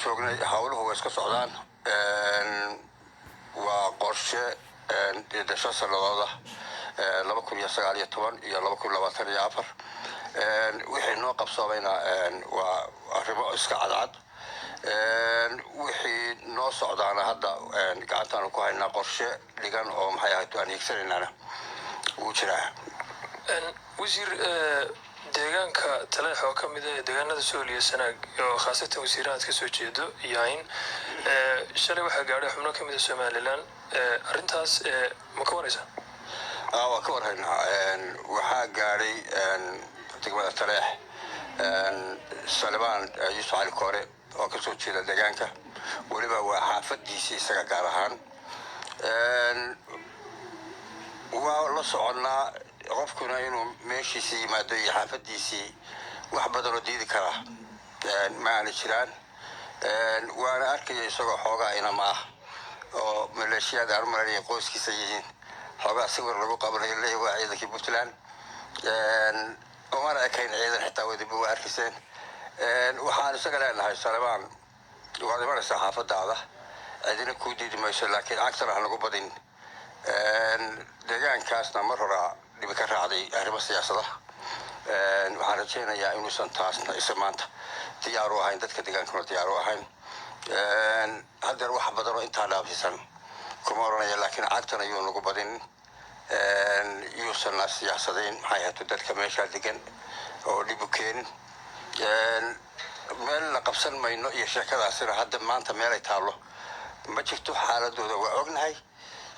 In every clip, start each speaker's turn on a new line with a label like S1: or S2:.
S1: joognay hawluhu way iska socdaan waa qorshe dasha sanadooda 2019 iyo 2024 wixii noo qabsoomayna waa arrimo iska cadcad wixii noo socdaana hadda gacantaanu ku haynaa qorshe dhigan oo maxay ahayd aan hiigsanaynaana wuu jiraa
S2: wasiir deegaanka Taleex oo ka mid ah deegaanada Soomaaliya sanaag oo khaasatan wasiirada ka soo jeedo yahay shalay waxa gaaray xubno ka mid ah Soomaaliland arintaas ma ka waraysaa
S1: waa ka warhaynaa waxaa gaaray degmada Taleex Salmaan Yuusuf Ali Koore oo ka soo jeeda deegaanka waliba waa xaafadiisa isaga gaar ahaan waa la soconaa qofkuna inuu meeshiisa yimaado iyo xaafadiisii wax badan oo diidi kara ma aan jiraan waana arkaya isagoo xoogaa inama ah oo maleeshiyada armaanaya qoyskiisa yihiin xoogaa sawir lagu qabanayo leeyahay waa ciidankii Puntland umana ekayn ciidan xitaa wadiba waa arkiseen waxaan isaga leenahay Salmaan waa imanaysaa xaafadaada cidina ku diidi mayso laakiin cagtana lagu badin deegaankaasna mar hore dhibi ka raacday arrimo siyaasadaha waxaan rajaynayaa inuusan taasna isa maanta diyaar u ahayn dadka deegaankuna diyaar u ahayn haddeer wax badan oo intaa dhaafsiisan kuma oranaya laakiin cagtana ayuu nagu badin yuusan siyaasadayn maxay ahayd dadka meesha degan oo dhib u keenin meel la qabsan mayno iyo sheekadaasina hadda maanta meel ay taalo ma jirto xaaladooda waa ognahay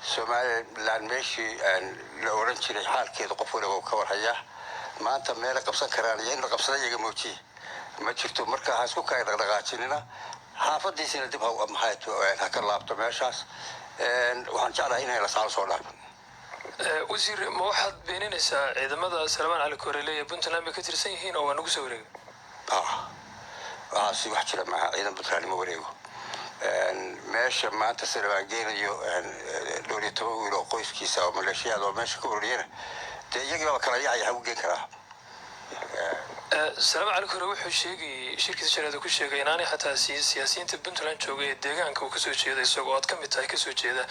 S1: Somaliland meeshii la oran jiray xaalkeeda qof waliba ka warhaya maanta meel qabsan karaan iyo in la qabsado iyaga moojiye ma jirto marka ha isku kay dhaqdhaqaajinina xaafadiisina dib ha ka laabto meeshaas waxaan jeclahay inay la soo dhaafo
S2: wasiir ma waxaad beeninaysaa ciidamada Salmaan Ali Koore ee Puntland ka tirsan yihiin oo nagu soo wareegay
S1: si wax jira ma ciidan Puntland ma wareego meesha maanta Salmaan geenayo dowladda tawaawiil oo qoyskiisa oo maleeshiyada oo meesha ku ururiyeen iyaga kala yahay u geen karaa
S2: Salmaan Ali Koore wuxuu sheegay shirkada shirkada ku sheegay inaanay xataa siyaasiyiinta Puntland joogay deegaanka uu ka soo jeeday isagoo aad ka mid tahay ka soo jeeda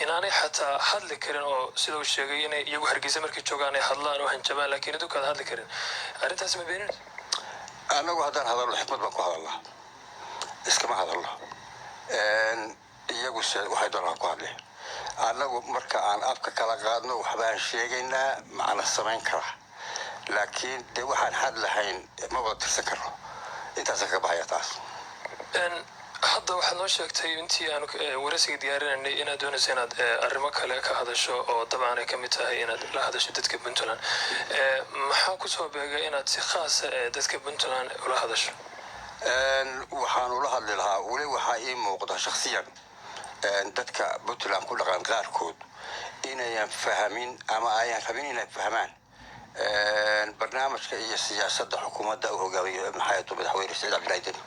S2: inaanay xataa hadli karin oo sida uu sheegay inay iyagu Hargeysa markii joogaan ay hadlaan oo hanjabaan laakiin adu ka hadli karin arintaas ma beenin
S1: anagu haddaan hadalno xikmad baan ku hadalnaa iskama hadalno iyagu waxay doonaan ku hadleen anagu marka aan afka kala qaadno waxbaan sheegaynaa macna samayn kara laakiin de waxaan had lahayn ma wada tirsan karno intaas ka baxaya taas
S2: hadda waxaad noo sheegtay intii aan waraysiga diyaarinay inaad doonayso inaad arrimo kale ka hadasho oo dabcan ay ka mid tahay inaad la hadasho dadka Puntland maxaa ku soo beegay inaad si khaas ah dadka Puntland ula hadasho
S1: waxaan ula hadli lahaa wali waxa ii muuqda shakhsiyan dadka Puntland ku dhaqan qaarkood inayan fahamin ama ayan rabin inay fahmaan barnaamijka iyo siyaasadda xukuumadda uu hogaamiyo madaxweyne Saciid Cabdilaahi Deni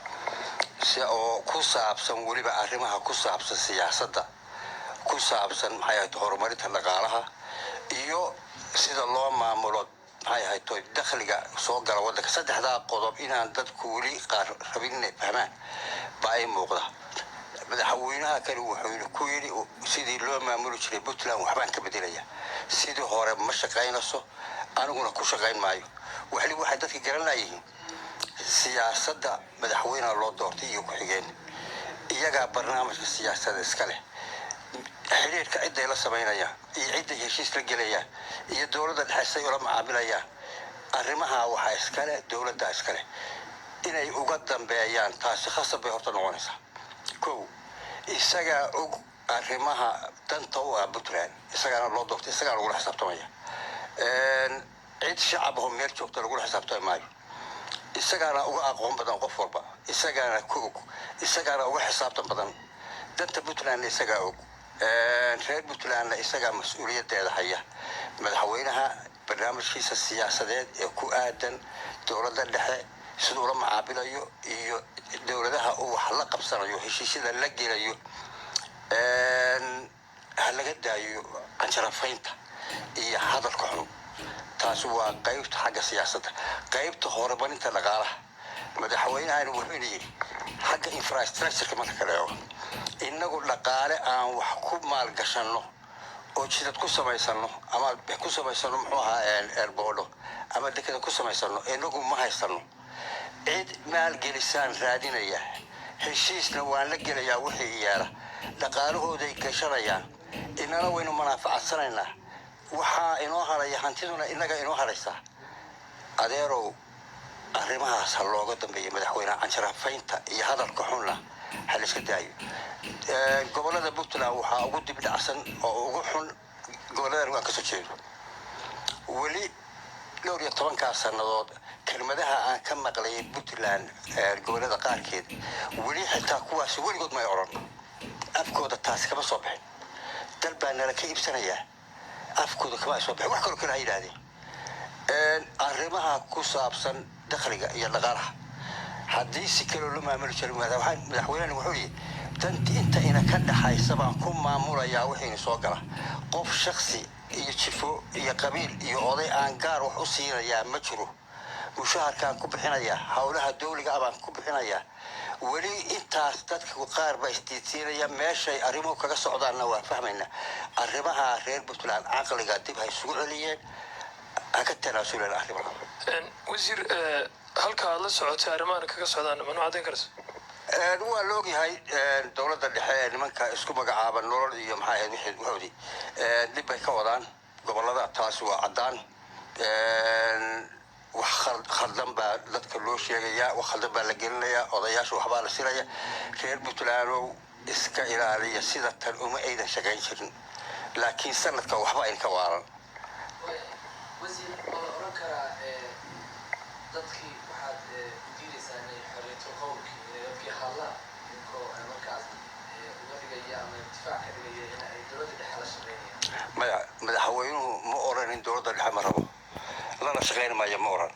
S1: si oo ku saabsan waliba arrimaha ku saabsan siyaasadda ku saabsan horumarinta dhaqaalaha iyo sida loo maamulo dakhliga soo gala waddanka saddexdaa qodob inaan dadku wali qaar rabin inay fahmaan baa ay muuqda madaxweynaha kale wuxuu ku yiri sidii loo maamuli jiray Puntland waxbaan ka bedelaya sidii hore ma shaqaynayso aniguna ku shaqayn maayo waxay dadka garanayeen siyaasadda madaxweynaha loo doortay iyo ku xigeen iyaga barnaamijka siyaasadda iska leh xiriirka cidda la sameynaya iyo cidda heshiis la gelaya iyo dawladda dhexe ay ula macaamilayaan arrimaha waxa iska leh dawladda iska leh inay uga dambeeyaan taasi khasab bay horta noqonaysaa isaga og arrimaha danta u ah Puntland isagana loo doortay isagana lagu xisaabtamaya cid shacab oo meel joogta lagu xisaabtamaayo isagana uga aqoon badan qof walba isagana ku og isagana uga xisaabtan badan danta Puntland isaga og reer Puntland isaga mas'uuliyadeeda haya madaxweynaha barnaamijkiisa siyaasadeed ee ku aadan dawladda dhexe sidoo la macaamilayo iyo dawladaha uu wax la qabsanayo heshiisyada la gelayo halaga daayo anjarafaynta iyo hadalka xun taas waa qaybta xagga siyaasadda qaybta horumarinta dhaqaalaha madaxweynaha wuxuu yiri xagga xagga infrastructureka marka kale eego innagu dhaqaale aan wax ku maalgashanno oo jidad ku samaysano ama ku samaysano muxuu ahaa airboordo ama dekada ku samaysano inagu ma haysano cid maalgelisaan raadinaya heshiisna waan la gelayaa wixii yaala dhaqaalahooday gashanayaan inana waynu manaafacadsanaynaa waxaa inoo haraya hantiduna inaga inoo haraysaa adeerow arrimahaas ha looga dambeeya madaxweyne canjarafaynta iyo hadalka xunna ha la iska daayo gobolada puntland waxaa ugu dib dhacsan oo ugu xun goboladan waan kasoo jeedo weli 12 sannadood kelmadaha aan ka maqlay puntland gobolada qaarkeed weli xitaa kuwaas weligood may oran afkooda taas kama soo bixin dal baa nala ka iibsanayaa afkooda kama soo bixin wax kaloo kale ha yidhaahdeen arrimaha ku saabsan dakhliga iyo dhaqaalaha haddii si kaloo loo maamuli jiray madaxweynaha wuxuu yidhi danti inta ina ka dhaxaysa baan ku maamulayaa wixii soo gala qof shakhsi iyo jifo iyo qabiil iyo oday aan gaar wax u siinayaa ma jiro mushaharkaan ku bixinayaa howlaha dawliga baan ku bixinayaa weli intaas dadka qaar baa istiidsiinaya meeshay arrimuhu kaga socdaanna waa fahmayna arrimaha reer puntland caqliga dib hay isugu celiyeen haka tanaasuleen arrimaha
S2: wasiir halka aad la socotay arrimahan kaga socdaan ma noo caddayn karaysa
S1: waa la ogyahay dowladda dhexe ee nimanka isku magacaaban nolol iyo maxaa ahayd wixii waxoodii dib bay ka wadaan gobolada taasi waa caddaan wax khaldan baa dadka loo sheegayaa wax khaldan baa la gelinayaa odayaasha waxbaa la silaya reer puntlandow iska ilaaliya sida tan uma aydan shaqayn jirin laakiin sanadka waxba ayn ka waalan
S3: wasiir waa oran karaa dadkii waxaad diidaysaa inay xorriyatu qowlkii dadkii hadlaan inkoo markaas uga dhigaya ama difaac ka dhigaya in ay dowladda dhexe la shaqeynayaan
S1: madaxweynuhu ma oranin dowladda dhexe ma rabo lana shaqayn maayo ma oran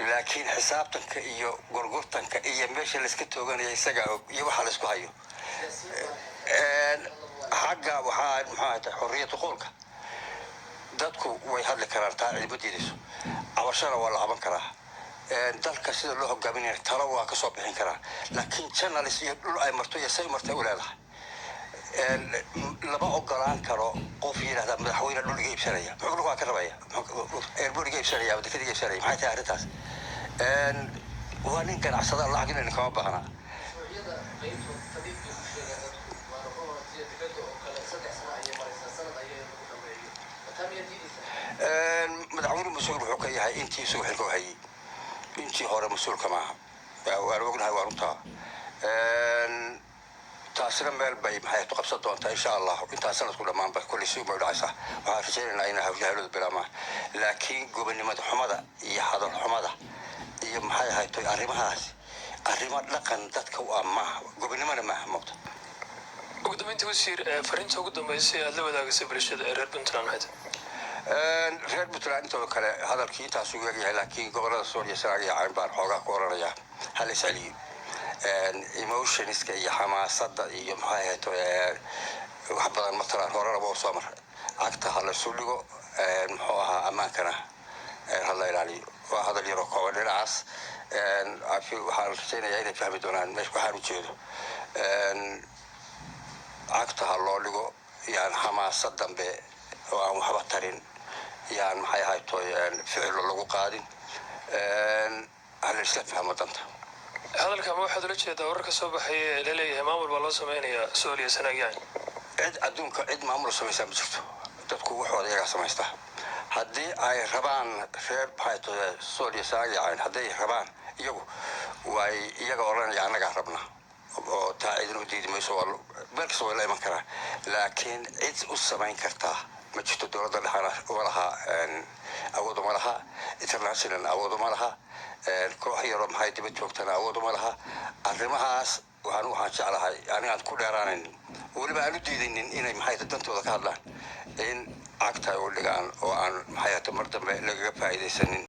S1: laakiin xisaabtanka iyo gorgortanka iyo meesha layska tooganaya isaga iyo waxa la isku hayo xagga waxaa maxaa tahay xorriyatu qowlka dadku way hadli karaan taa cilmo diidayso cabashana waa la qaban karaa dalka sida loo hogaaminaya talo waa ka soo bixin karaa laakiin journalist iyo dhul ay marto iyo say martay u leedahay lama ogolaan karo qof yidhahda madaxweyne dhul iga iibsanaya muxuu waa ka rabaya airport iga iibsanaya ama dekada iga iibsanaya maxay tahay arrintaas waa nin ganacsada lacag inayna kama baahna madaxweyne mas-uul wuxuu ka yahay intii isugu xilka u hayay intii hore mas-uulka maaha waan ognahay waa runtaa taasina meel bay maxay ku qabsan doontaa insha allah intaa sanadku dhammaanba kulli si bay dhacaysaa waxaan rajaynaynaa inay hawlahooda bilaamaan laakiin gobonimada xumada iyo hadal xumada iyo maxay ahayd arrimahaas arrimo dhaqan dadka u maaha gobonimada maaha moogta
S2: ugu dambeyntii wasiir fariinta ugu dambeysay aad la wadaagaysa bulshada ee reer puntland maxay
S1: reer puntland intooda kale hadalkii intaas ugu egyahay laakiin gobolada sool iyo sanaag iyo cayn baan xoogaa ku oranayaa hal is celiyo emotionska iyo xamaasada iyo maxay ahayd wax badan matalan horena waa soo mar cagta ha la isu dhigo muxuu ahaa ammaankana ha la ilaaliyo waa hadal yaroo kooban dhinacaas waxaan rajaynayaa inay fahmi doonaan meesha waxaan u jeedo cagta ha loo dhigo yaan xamaasad dambe oo aan waxba tarin yaan maxay ahayd ficilo lagu qaadin ha la isla fahmo danta
S2: hadalka ma waxaad ula jeedaa wararka soo baxay ee la leeyahay maamul baa loo sameynayaa sool iyo sanaag yahay
S1: cid adduunka cid maamul samaysaa ma jirto dadku waxooda iyagaa samaystaa haddii ay rabaan reer maxay tahay sool iyo sanaag yahay hadday rabaan iyagu way iyaga oranaya annagaa rabna oo taa cidina u diidi mayso meel kasta way la iman karaan laakiin cid u samayn kartaa ma jirto dowladda dhexana uma laha awood uma laha international awood uma laha koox yaroo maxay dibad joogtana awood uma laha arrimahaas waxaan jeclahay anigaan ku dheeraanayn weliba aan u diidaynin inay maxay dantooda ka hadlaan in cagta ay u dhigaan oo aan maxay mar dambe lagaga faa'iidaysanin